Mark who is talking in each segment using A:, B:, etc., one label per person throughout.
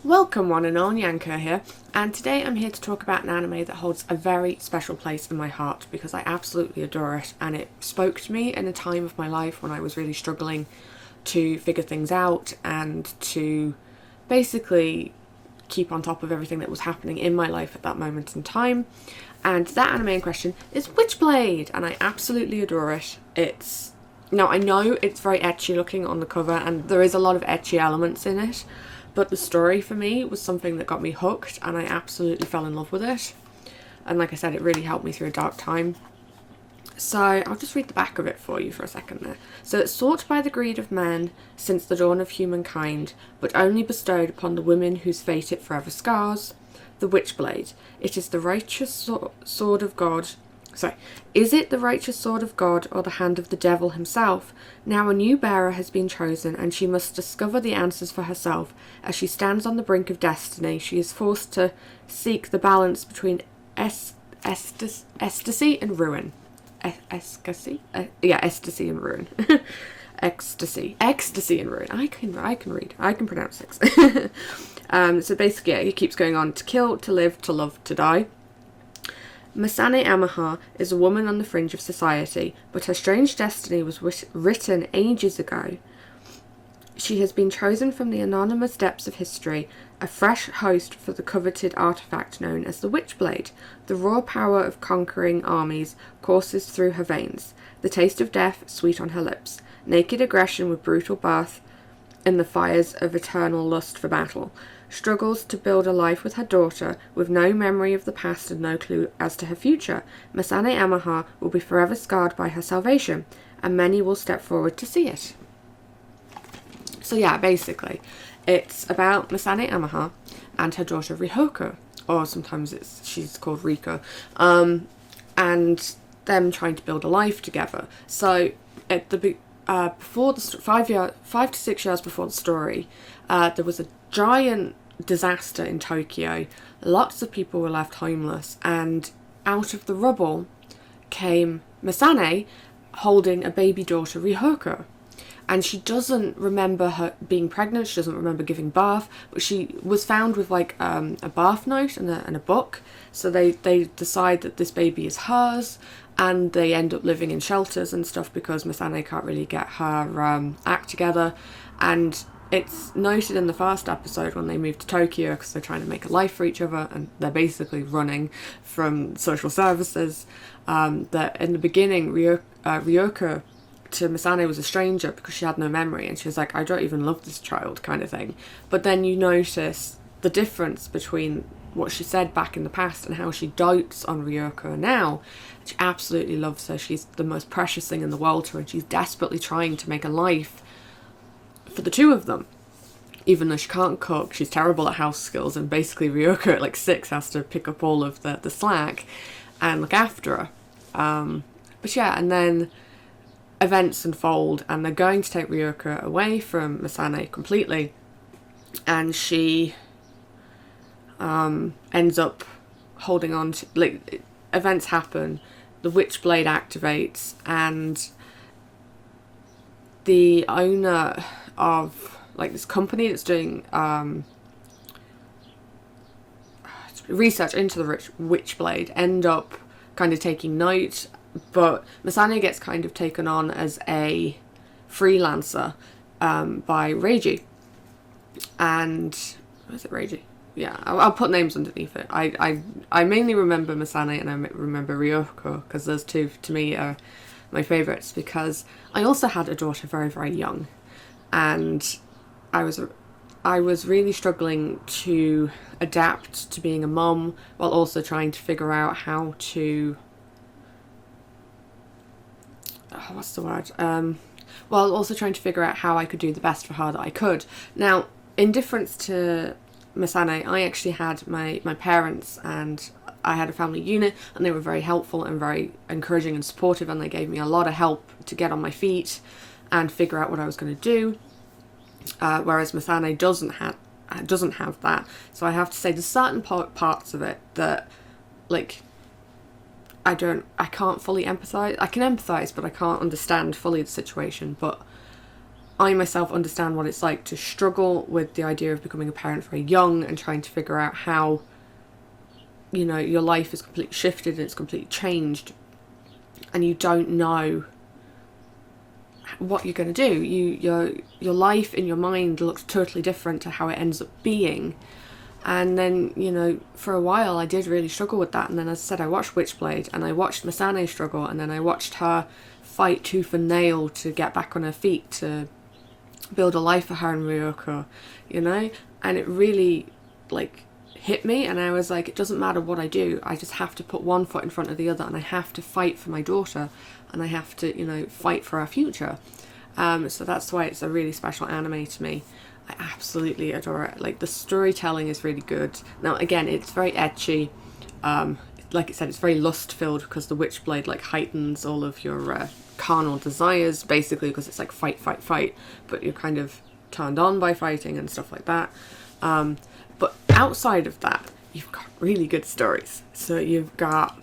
A: Welcome one and all, Nyanko here, and today I'm here to talk about an anime that holds a very special place in my heart because I absolutely adore it, and it spoke to me in a time of my life when I was really struggling to figure things out and to basically keep on top of everything that was happening in my life at that moment in time. And that anime in question is Witchblade, and I absolutely adore it. Now I know it's very ecchi looking on the cover, and there is a lot of ecchi elements in it, but the story for me was something that got me hooked, and I absolutely fell in love with it. And like I said, it really helped me through a dark time. So I'll just read the back of it for you for a second there. So it's sought by the greed of men since the dawn of humankind, but only bestowed upon the women whose fate it forever scars. The Witchblade. It is the righteous sword of God. Is it the righteous sword of God or the hand of the devil himself? Now a new bearer has been chosen, and she must discover the answers for herself. As she stands on the brink of destiny, she is forced to seek the balance between ecstasy and ruin. Ecstasy? Ecstasy and ruin. Ecstasy and ruin. I can read. I can pronounce things. So basically, it keeps going on. To kill, to live, to love, to die. Masane Amaha is a woman on the fringe of society, but her strange destiny was written ages ago. She has been chosen from the anonymous depths of history, a fresh host for the coveted artifact known as the Witchblade. The raw power of conquering armies courses through her veins, the taste of death sweet on her lips, naked aggression with brutal birth in the fires of eternal lust for battle. Struggles to build a life with her daughter, with no memory of the past and no clue as to her future. Masane Amaha will be forever scarred by her salvation, and many will step forward to see it. So yeah, basically, it's about Masane Amaha and her daughter Rihoko, or sometimes she's called Riko, and them trying to build a life together. So at the before the 5 to 6 years before the story, there was a giant disaster in Tokyo. Lots of people were left homeless, and out of the rubble came Masane holding a baby daughter, Rihoko. And she doesn't remember her being pregnant, she doesn't remember giving birth, but she was found with like a birth note and a book. So they decide that this baby is hers, and they end up living in shelters and stuff because Masane can't really get her act together. And it's noted in the first episode when they move to Tokyo because they're trying to make a life for each other, and they're basically running from social services, that in the beginning Ryoko to Masane was a stranger because she had no memory, and she was like, I don't even love this child, kind of thing. But then you notice the difference between what she said back in the past and how she dotes on Ryoko now. She absolutely loves her. She's the most precious thing in the world to her, and she's desperately trying to make a life for the two of them. Even though she can't cook, she's terrible at house skills, and basically Ryoko at like 6 has to pick up all of the slack and look after her. But yeah, and then events unfold, and they're going to take Ryoko away from Masane completely, and she ends up holding on to, like, events happen, the Witchblade activates, and the owner of like this company that's doing research into the Witchblade end up kind of taking note, but Masane gets kind of taken on as a freelancer by Reiji. And was it Reiji? Yeah, I'll put names underneath it. I mainly remember Masane and I remember Ryoko because those two to me are my favourites, because I also had a daughter very, very young, and I was really struggling to adapt to being a mum while also trying to figure out how to while also trying to figure out how I could do the best for her that I could. Now, in difference to Masane, I actually had my parents, and I had a family unit, and they were very helpful and very encouraging and supportive, and they gave me a lot of help to get on my feet and figure out what I was going to do. Whereas Masane doesn't have that. So I have to say there's certain parts of it that, like, I can't fully empathise. I can empathise, but I can't understand fully the situation. But I myself understand what it's like to struggle with the idea of becoming a parent very young and trying to figure out how, you know, your life is completely shifted and it's completely changed, and you don't know what you're going to do. Your life in your mind looks totally different to how it ends up being. And then, you know, for a while I did really struggle with that. And then, as I said, I watched Witchblade, and I watched Masane struggle, and then I watched her fight tooth and nail to get back on her feet, to build a life for her and Ryoko, you know. And it really, like, hit me, and I was like, it doesn't matter what I do, I just have to put one foot in front of the other, and I have to fight for my daughter, and I have to, you know, fight for our future. So that's why it's a really special anime to me. I absolutely adore it. Like, the storytelling is really good. Now, again, it's very ecchi. Like I said, it's very lust-filled, because the Witchblade, like, heightens all of your carnal desires, basically, because it's like fight, fight, fight, but you're kind of turned on by fighting and stuff like that. But outside of that, you've got really good stories. So you've got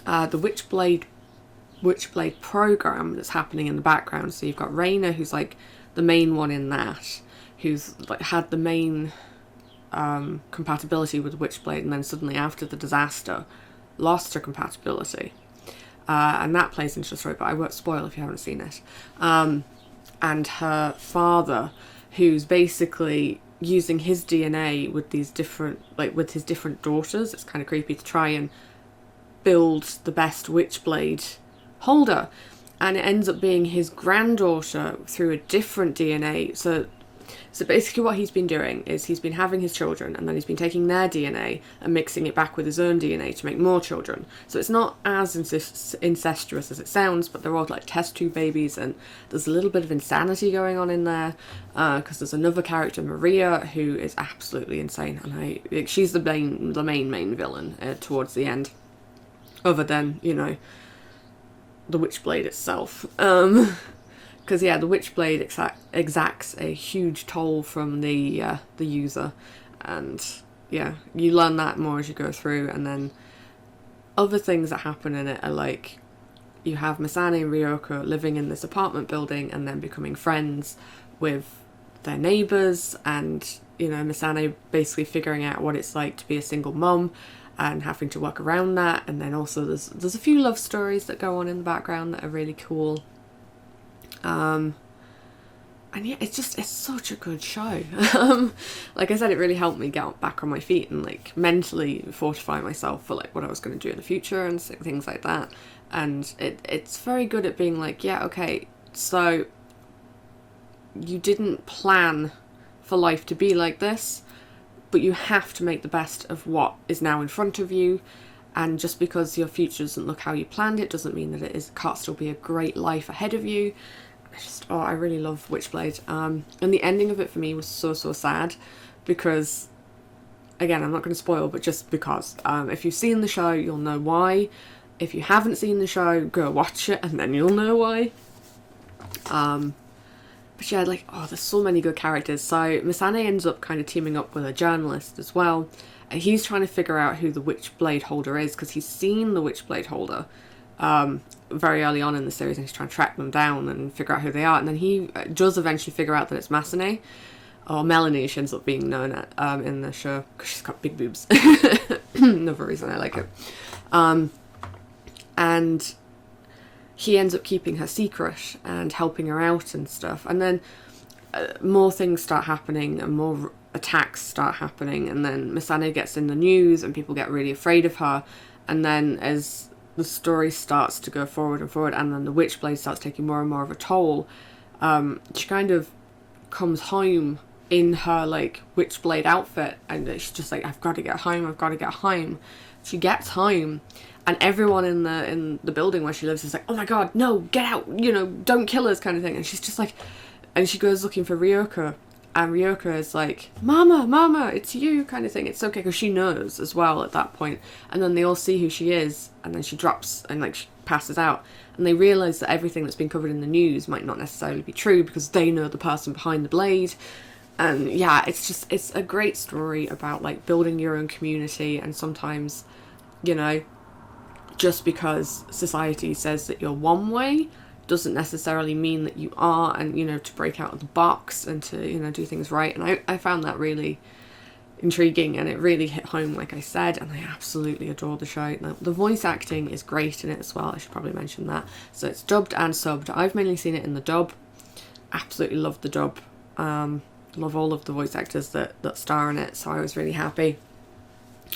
A: the Witchblade program that's happening in the background. So you've got Reina, who's like the main one in that, who's like had the main compatibility with Witchblade, and then suddenly after the disaster lost her compatibility. And that plays into the story, but I won't spoil if you haven't seen it. And her father, who's basically using his DNA with these different, like, with his different daughters. It's kind of creepy, to try and build the best Witchblade holder, and it ends up being his granddaughter through a different DNA. So basically what he's been doing is he's been having his children, and then he's been taking their DNA and mixing it back with his own DNA to make more children. So it's not as incestuous as it sounds, but they're all like test tube babies, and there's a little bit of insanity going on in there, because there's another character, Maria, who is absolutely insane, and she's the main villain towards the end, other than, you know, the Witchblade itself. Because, yeah, the Witchblade exacts a huge toll from the user, and, yeah, you learn that more as you go through. And then other things that happen in it are, like, you have Masane and Ryoko living in this apartment building and then becoming friends with their neighbours, and, you know, Masane basically figuring out what it's like to be a single mum and having to work around that. And then also there's a few love stories that go on in the background that are really cool. And yeah, it's such a good show. Like I said, it really helped me get back on my feet and, like, mentally fortify myself for, like, what I was going to do in the future and things like that. And it's very good at being like, yeah, okay, so you didn't plan for life to be like this, but you have to make the best of what is now in front of you. And just because your future doesn't look how you planned it doesn't mean that it can't still be a great life ahead of you. I really love Witchblade. And the ending of it for me was so sad, because, again, I'm not going to spoil, but just because. If you've seen the show, you'll know why. If you haven't seen the show, go watch it and then you'll know why. But yeah, like, there's so many good characters. So Masane ends up kind of teaming up with a journalist as well, and he's trying to figure out who the Witchblade holder is, because he's seen the Witchblade holder very early on in the series, and he's trying to track them down and figure out who they are. And then he does eventually figure out that it's Masane, or Melanie, she ends up being known at in the show, because she's got big boobs. Another reason I like it. And he ends up keeping her secret and helping her out and stuff. And then more things start happening and more attacks start happening, and then Masane gets in the news and people get really afraid of her. And then as the story starts to go forward and forward, and then the Witchblade starts taking more and more of a toll, she kind of comes home in her, like, Witchblade outfit, and she's just like, I've got to get home. She gets home, and everyone in the building where she lives is like, oh my god, no, get out, you know, don't kill us, kind of thing. And she's just like, and she goes looking for Ryoko, and Ryoko is like, Mama, it's you, kind of thing. It's okay, because she knows as well at that point. And then they all see who she is, and then she drops and, like, she passes out. And they realise that everything that's been covered in the news might not necessarily be true, because they know the person behind the blade. And yeah, it's a great story about, like, building your own community. And sometimes, you know, just because society says that you're one way doesn't necessarily mean that you are, and, you know, to break out of the box and to, you know, do things right. And I found that really intriguing, and it really hit home, like I said, and I absolutely adore the show. Now, the voice acting is great in it as well. I should probably mention that. So it's dubbed and subbed. I've mainly seen it in the dub. Absolutely love the dub. Love all of the voice actors that star in it, so I was really happy.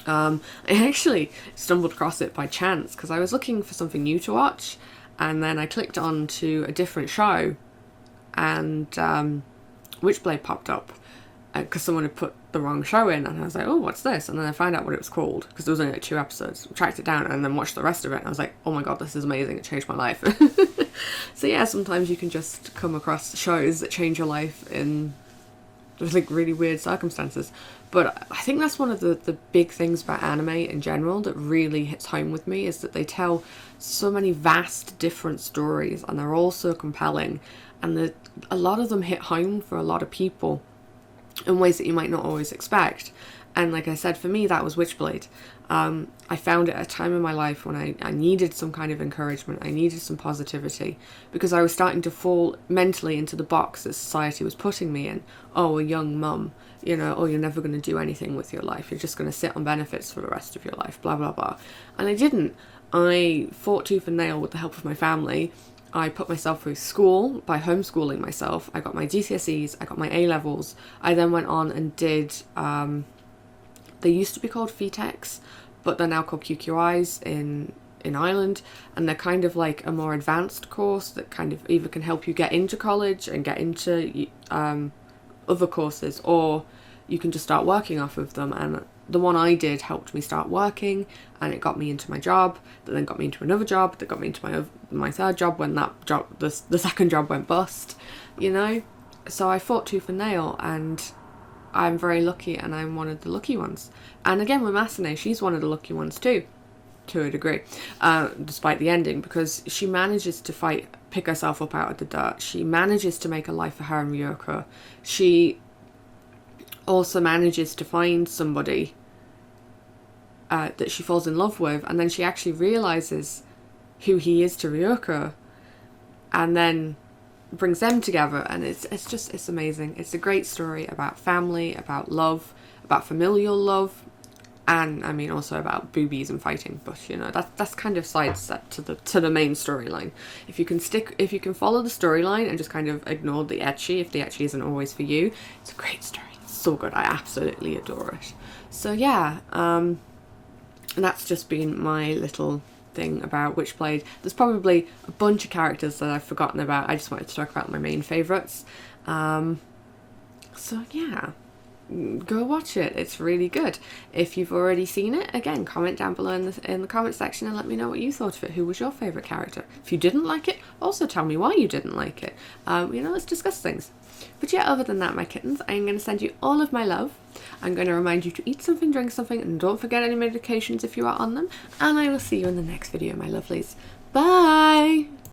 A: I actually stumbled across it by chance because I was looking for something new to watch, and then I clicked on to a different show, and Witchblade popped up because someone had put the wrong show in, and I was like, oh, what's this? And then I found out what it was called, because there was only like 2 episodes. Tracked it down and then watched the rest of it, and I was like, oh my god, this is amazing, it changed my life. So yeah, sometimes you can just come across shows that change your life in like really weird circumstances. But I think that's one of the big things about anime in general that really hits home with me, is that they tell so many vast different stories, and they're all so compelling, and a lot of them hit home for a lot of people in ways that you might not always expect. And like I said, for me, that was Witchblade. I found it at a time in my life when I needed some kind of encouragement. I needed some positivity, because I was starting to fall mentally into the box that society was putting me in. Oh, a young mum, you know, oh, you're never going to do anything with your life. You're just going to sit on benefits for the rest of your life, blah, blah, blah. And I didn't. I fought tooth and nail with the help of my family. I put myself through school by homeschooling myself. I got my GCSEs, I got my A-levels. I then went on and did, they used to be called FETEX, but they're now called QQIs in Ireland, and they're kind of like a more advanced course that kind of either can help you get into college and get into other courses, or you can just start working off of them. And the one I did helped me start working, and it got me into my job, that then got me into another job, that got me into my third job when that job, the second job went bust, you know. So I fought tooth and nail, and I'm very lucky, and I'm one of the lucky ones. And again, with Masane, she's one of the lucky ones too, to a degree, despite the ending, because she manages to pick herself up out of the dirt. She manages to make a life for her in Ryoko. She also manages to find somebody that she falls in love with, and then she actually realizes who he is to Ryoko, and then brings them together, and it's amazing. It's a great story about family, about love, about familial love, and I mean also about boobies and fighting. But you know, that's kind of sidestep to the main storyline. If you can follow the storyline and just kind of ignore the ecchi, if the ecchi isn't always for you, it's a great story. It's so good. I absolutely adore it. So yeah, and that's just been my little thing about Witchblade. There's probably a bunch of characters that I've forgotten about. I just wanted to talk about my main favourites. So yeah, go watch it. It's really good. If you've already seen it, again, comment down below in the comment section and let me know what you thought of it. Who was your favourite character? If you didn't like it, also tell me why you didn't like it. You know, let's discuss things. But yeah, other than that, my kittens, I'm going to send you all of my love. I'm going to remind you to eat something, drink something, and don't forget any medications if you are on them. And I will see you in the next video, my lovelies. Bye!